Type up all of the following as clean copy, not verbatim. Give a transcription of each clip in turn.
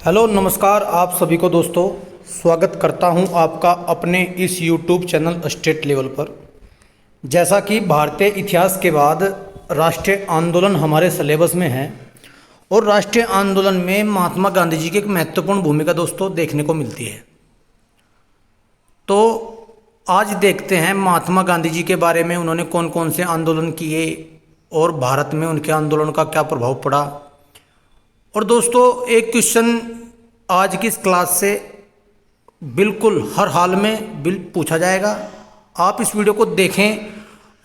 Hello नमस्कार आप सभी को दोस्तों, स्वागत करता हूं आपका अपने इस YouTube चैनल स्टेट लेवल पर। जैसा कि भारतीय इतिहास के बाद राष्ट्रीय आंदोलन हमारे सिलेबस में है और राष्ट्रीय आंदोलन में महात्मा गांधी जी की एक महत्वपूर्ण भूमिका दोस्तों देखने को मिलती है। तो आज देखते हैं महात्मा गांधी जी के बारे में, उन्होंने कौन कौन से आंदोलन किए और भारत में उनके आंदोलन का क्या प्रभाव पड़ा। और दोस्तों एक क्वेश्चन आज की इस क्लास से बिल्कुल हर हाल में पूछा जाएगा। आप इस वीडियो को देखें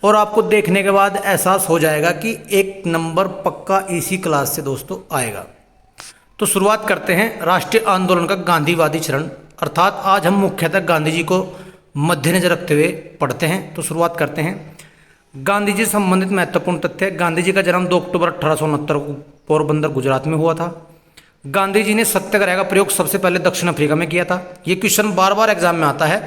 और आपको देखने के बाद एहसास हो जाएगा कि एक नंबर पक्का इसी क्लास से दोस्तों आएगा। तो शुरुआत करते हैं राष्ट्रीय आंदोलन का गांधीवादी चरण, अर्थात आज हम मुख्यतः गांधी जी को मद्देनजर रखते हुए पढ़ते हैं। तो शुरुआत करते हैं गांधी जी से संबंधित महत्वपूर्ण तथ्य। गांधी जी का जन्म 2 अक्टूबर 1869 को पोरबंदर गुजरात में हुआ था। गांधी जी ने सत्याग्रह का प्रयोग सबसे पहले दक्षिण अफ्रीका में किया था। ये क्वेश्चन बार बार एग्जाम में आता है।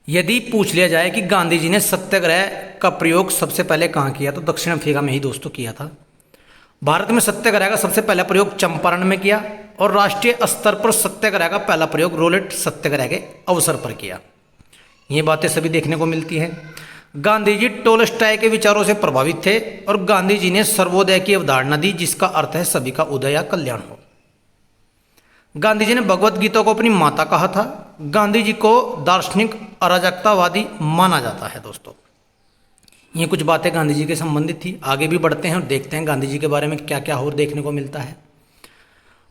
यदि पूछ लिया जाए कि गांधी जी ने सत्याग्रह का प्रयोग सबसे पहले कहाँ किया, तो दक्षिण अफ्रीका में ही दोस्तों किया था। भारत में सत्याग्रह का सबसे पहला प्रयोग चंपारण में किया और राष्ट्रीय स्तर पर सत्याग्रह का पहला प्रयोग रोलेट सत्याग्रह के अवसर पर किया। ये बातें सभी देखने को मिलती हैं। गांधी जी टोल्स्टॉय के विचारों से प्रभावित थे और गांधी जी ने सर्वोदय की अवधारणा दी, जिसका अर्थ है सभी का उदय या कल्याण हो। गांधी जी ने भगवत गीता को अपनी माता कहा था। गांधी जी को दार्शनिक अराजकतावादी माना जाता है। दोस्तों ये कुछ बातें गांधी जी के संबंधित थी। आगे भी बढ़ते हैं और देखते हैं गांधी जी के बारे में क्या क्या और देखने को मिलता है।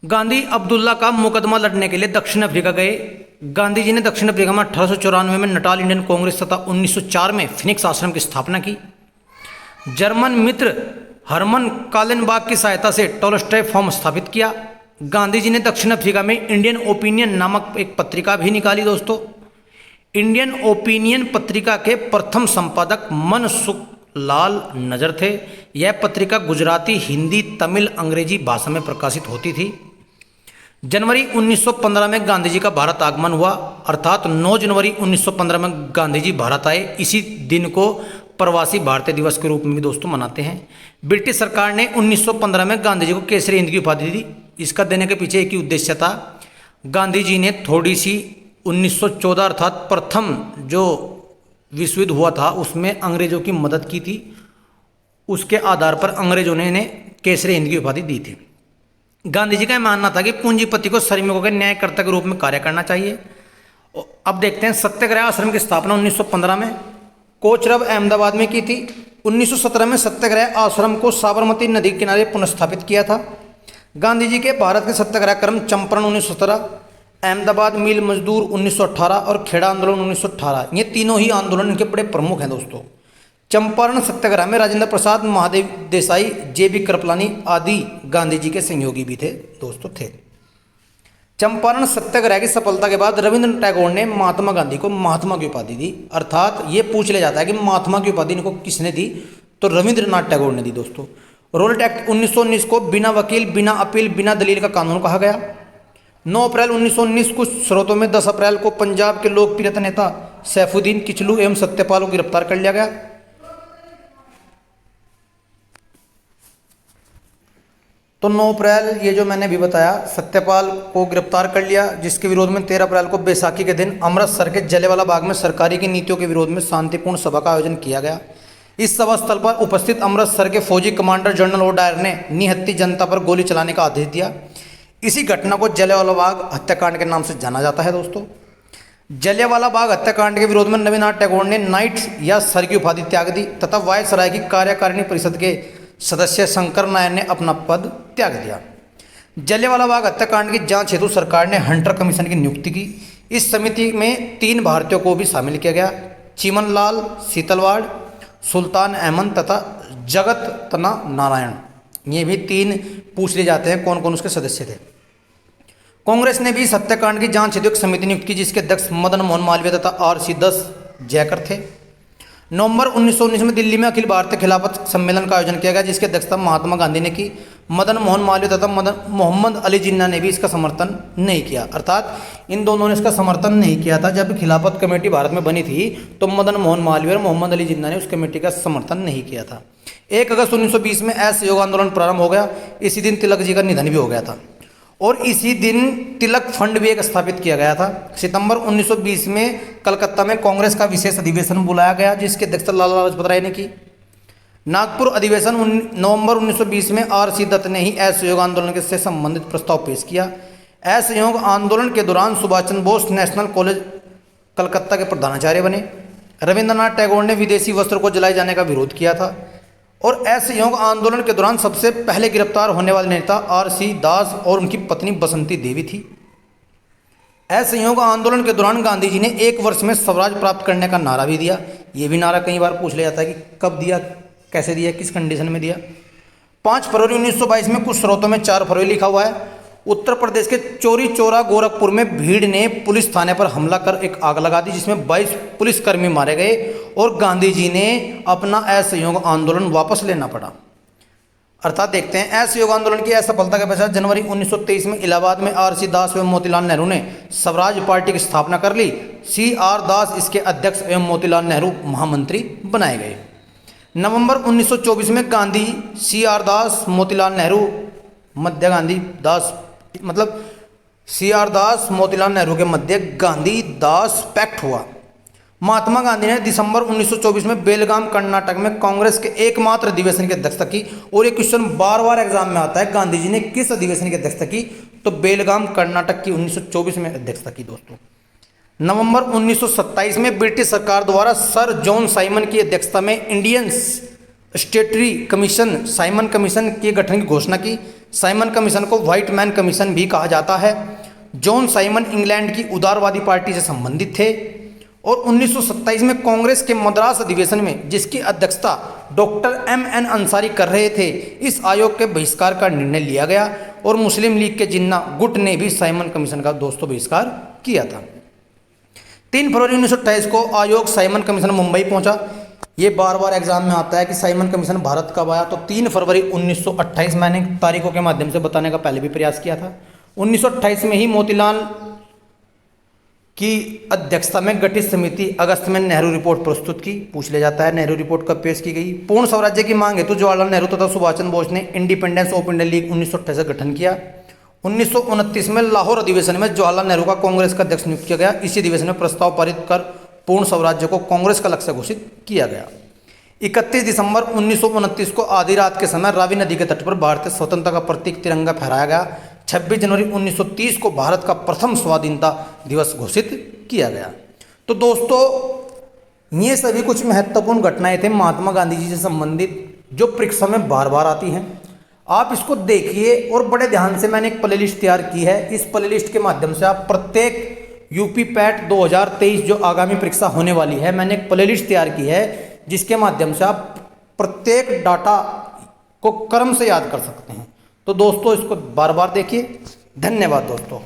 गांधी अब्दुल्ला का मुकदमा लड़ने के लिए दक्षिण अफ्रीका गए। गांधी जी ने दक्षिण अफ्रीका में 1894 में नटाल इंडियन कांग्रेस तथा 1904 में फिनिक्स आश्रम की स्थापना की। जर्मन मित्र हरमन कालेनबाग की सहायता से टोल्स्टॉय फॉर्म स्थापित किया। गांधी जी ने दक्षिण अफ्रीका में इंडियन ओपिनियन नामक एक पत्रिका भी निकाली। दोस्तों इंडियन ओपिनियन पत्रिका के प्रथम संपादक मनसुख लाल नजर थे। यह पत्रिका गुजराती, हिंदी, तमिल, अंग्रेजी भाषा में प्रकाशित होती थी। जनवरी 1915 में गांधी जी का भारत आगमन हुआ, अर्थात 9 जनवरी 1915 में गांधी जी भारत आए। इसी दिन को प्रवासी भारतीय दिवस के रूप में भी दोस्तों मनाते हैं। ब्रिटिश सरकार ने 1915 में गांधी जी को केसरी हिंद की उपाधि दी। इसका देने के पीछे एक ही उद्देश्य था। गांधी जी ने थोड़ी सी 1914 अर्थात प्रथम जो विश्व युद्ध हुआ था उसमें अंग्रेजों की मदद की थी। उसके आधार पर अंग्रेजों ने इन्हें केसरी हिंद की उपाधि दी थी। गांधी जी का मानना था कि पूंजीपति को श्रमिकों के न्यायकर्ता के रूप में कार्य करना चाहिए। अब देखते हैं सत्याग्रह आश्रम की स्थापना 1915 में कोचरब अहमदाबाद में की थी। 1917 में सत्याग्रह आश्रम को साबरमती नदी के किनारे पुनर्स्थापित किया था। गांधी जी के भारत के सत्याग्रह क्रम चंपारण 1917, अहमदाबाद मिल मजदूर 1918 और खेड़ा आंदोलन 1918, ये तीनों ही आंदोलन इनके बड़े प्रमुख हैं। दोस्तों चंपारण सत्याग्रह में राजेंद्र प्रसाद, महादेव देसाई, जे.बी. कृपलानी आदि गांधी जी के सहयोगी भी थे। दोस्तों थे। चंपारण सत्याग्रह की सफलता के बाद रविंद्रनाथ टैगोर ने महात्मा गांधी को महात्मा की उपाधि दी। अर्थात ये पूछ लिया जाता है कि महात्मा की उपाधि इनको किसने दी, तो रविंद्रनाथ टैगोर ने दी। दोस्तों रोलेट एक्ट 1919 को बिना वकील, बिना अपील, बिना दलील का कानून कहा गया। 9 अप्रैल 1919 कुछ स्रोतों में 10 अप्रैल को पंजाब के लोकप्रिय नेता सैफुद्दीन किचलू एवं सत्यपाल को गिरफ्तार कर लिया गया। तो 9 अप्रैल ये जो मैंने अभी बताया, सत्यपाल को गिरफ्तार कर लिया, जिसके विरोध में 13 अप्रैल को बैसाखी के दिन अमृतसर के जलियांवाला बाग में सरकारी की नीतियों के विरोध में शांतिपूर्ण सभा का आयोजन किया गया। इस सभा स्थल पर उपस्थित अमृतसर के फौजी कमांडर जनरल ओ डायर ने निहत्थी जनता पर गोली चलाने का आदेश दिया। इसी घटना को जलियांवाला बाग हत्याकांड के नाम से जाना जाता है। दोस्तों जलियांवाला बाग हत्याकांड के विरोध में रविंद्रनाथ टैगोर ने नाइट्स या सर की उपाधि त्याग दी तथा वायसराय की कार्यकारिणी परिषद के सदस्य शंकर नायर ने अपना पद त्याग दिया। जलियांवाला बाग हत्याकांड की जांच हेतु सरकार ने हंटर कमीशन की नियुक्ति की। इस समिति में 3 भारतीयों को भी शामिल किया गया, चिमनलाल सीतलवाड़, सुल्तान अहमद तथा जगत तना नारायण। ये भी 3 पूछ लिए जाते हैं कौन कौन उसके सदस्य थे। कांग्रेस ने भी इस हत्याकांड की जांच हेतु एक समिति नियुक्त की, जिसके अध्यक्ष मदन मोहन मालवीय तथा R.C. दास जयकर थे। नवंबर 1919 में दिल्ली में अखिल भारतीय खिलाफत सम्मेलन का आयोजन किया गया, जिसकी अध्यक्षता महात्मा गांधी ने की। मदन मोहन मालवीय तथा मोहम्मद अली जिन्ना ने भी इसका समर्थन नहीं किया। अर्थात इन दोनों ने इसका समर्थन नहीं किया था। जब खिलाफत कमेटी भारत में बनी थी तो मदन मोहन मालवीय और मोहम्मद अली जिन्ना ने उस कमेटी का समर्थन नहीं किया था। 1 अगस्त 1920 में असहयोग आंदोलन प्रारंभ हो गया। इसी दिन तिलक जी का निधन भी हो गया था। और इसी दिन तिलक फंड भी एक स्थापित किया गया था। सितंबर 1920 में कलकत्ता में कांग्रेस का विशेष अधिवेशन बुलाया गया, जिसकी अध्यक्षता लाला लाजपत राय ने की। नागपुर अधिवेशन नवंबर 1920 में आर.सी. दत्त ने ही असहयोग आंदोलन से संबंधित प्रस्ताव पेश किया। असहयोग आंदोलन के दौरान सुभाष चंद्र बोस नेशनल कॉलेज कलकत्ता के प्रधानाचार्य बने। रविंद्रनाथ टैगोर ने विदेशी वस्त्र को जलाए जाने का विरोध किया था। और असहयोग आंदोलन के दौरान सबसे पहले गिरफ्तार होने वाले नेता आर.सी. दास और उनकी पत्नी बसंती देवी थी। असहयोग आंदोलन के दौरान गांधी जी ने 1 वर्ष में स्वराज प्राप्त करने का नारा भी दिया। ये भी नारा कई बार पूछ लिया जाता है कि कब दिया, कैसे दिया, किस कंडीशन में दिया। 5 फरवरी 1922 में, कुछ स्रोतों में 4 फरवरी लिखा हुआ है। उत्तर प्रदेश के चौरी चौरा गोरखपुर में भीड़ ने पुलिस थाने पर हमला कर एक आग लगा दी, जिसमें 22 पुलिसकर्मी मारे गए और गांधी जी ने अपना असहयोग आंदोलन वापस लेना पड़ा। अर्थात देखते हैं, असहयोग आंदोलन की असफलता के पश्चात जनवरी 1923 में इलाहाबाद में आर.सी. दास एवं मोतीलाल नेहरू ने स्वराज पार्टी की स्थापना कर ली। C.R. दास इसके अध्यक्ष एवं मोतीलाल नेहरू महामंत्री बनाए गए। नवंबर 1924 में गांधी, C.R. दास, मोतीलाल नेहरू, मध्य गांधी दास, मतलब C.R. दास मोतीलाल नेहरू के मध्य गांधी दास पैक्ट हुआ। महात्मा गांधी ने दिसंबर 1924 में बेलगाम कर्नाटक में कांग्रेस के एकमात्र अधिवेशन की अध्यक्षता की। और ये क्वेश्चन बार बार एग्जाम में आता है, गांधी जी ने किस अधिवेशन की अध्यक्षता की? तो बेलगाम कर्नाटक की 1924 में अध्यक्षता की दोस्तों। नवंबर 1927 में ब्रिटिश सरकार द्वारा सर जॉन साइमन की अध्यक्षता में इंडियन स्टेटरी कमीशन, साइमन कमीशन के गठन की घोषणा की। साइमन कमीशन को व्हाइट मैन कमीशन भी कहा जाता है। जॉन साइमन इंग्लैंड की उदारवादी पार्टी से संबंधित थे। और 1927 में कांग्रेस के मद्रास अधिवेशन में, जिसकी अध्यक्षता डॉक्टर M.N. अंसारी कर रहे थे, इस आयोग के बहिष्कार का निर्णय लिया गया। और मुस्लिम लीग के जिन्ना गुट ने भी साइमन कमीशन का दोस्तों बहिष्कार किया था। 3 फरवरी 1928 को आयोग साइमन कमीशन मुंबई पहुंचा। ये बार बार एग्जाम में आता है कि साइमन कमीशन भारत कब आया, तो 3 फरवरी 1928 मैंने तारीखों के माध्यम से बताने का पहले भी प्रयास किया था। 1928 में ही मोतीलाल की अध्यक्षता में गठित समिति अगस्त में नेहरू रिपोर्ट प्रस्तुत की। पूछ लिया जाता है नेहरू रिपोर्ट कब पेश की गई। पूर्ण स्वराज्य की मांग हेतु जवाहरलाल नेहरू तथा सुभाष चंद्र बोस ने इंडिपेंडेंस ऑफ इंडिया लीग 1928 का गठन किया। 1929 में लाहौर अधिवेशन में जवाहरलाल नेहरू का कांग्रेस का अध्यक्ष नियुक्त किया गया। इसी अधिवेशन में प्रस्ताव पारित कर पूर्ण स्वराज्य को कांग्रेस का लक्ष्य घोषित किया गया। 31 दिसंबर 1929 को आधी रात के समय रावी नदी के तट पर भारतीय स्वतंत्रता का प्रतीक तिरंगा फहराया गया। 26 जनवरी 1930 को भारत का प्रथम स्वाधीनता दिवस घोषित किया गया। तो दोस्तों, ये सभी कुछ महत्वपूर्ण घटनाएं थे महात्मा गांधी जी से संबंधित, जो परीक्षा में बार बार आती हैं। आप इसको देखिए और बड़े ध्यान से मैंने एक प्लेलिस्ट तैयार की है। इस प्लेलिस्ट के माध्यम से आप प्रत्येक यूपी पैट 2023 जो आगामी परीक्षा होने वाली है, मैंने एक प्लेलिस्ट तैयार की है, जिसके माध्यम से आप प्रत्येक डाटा को क्रम से याद कर सकते हैं। तो दोस्तों, इसको बार बार देखिए। धन्यवाद दोस्तों।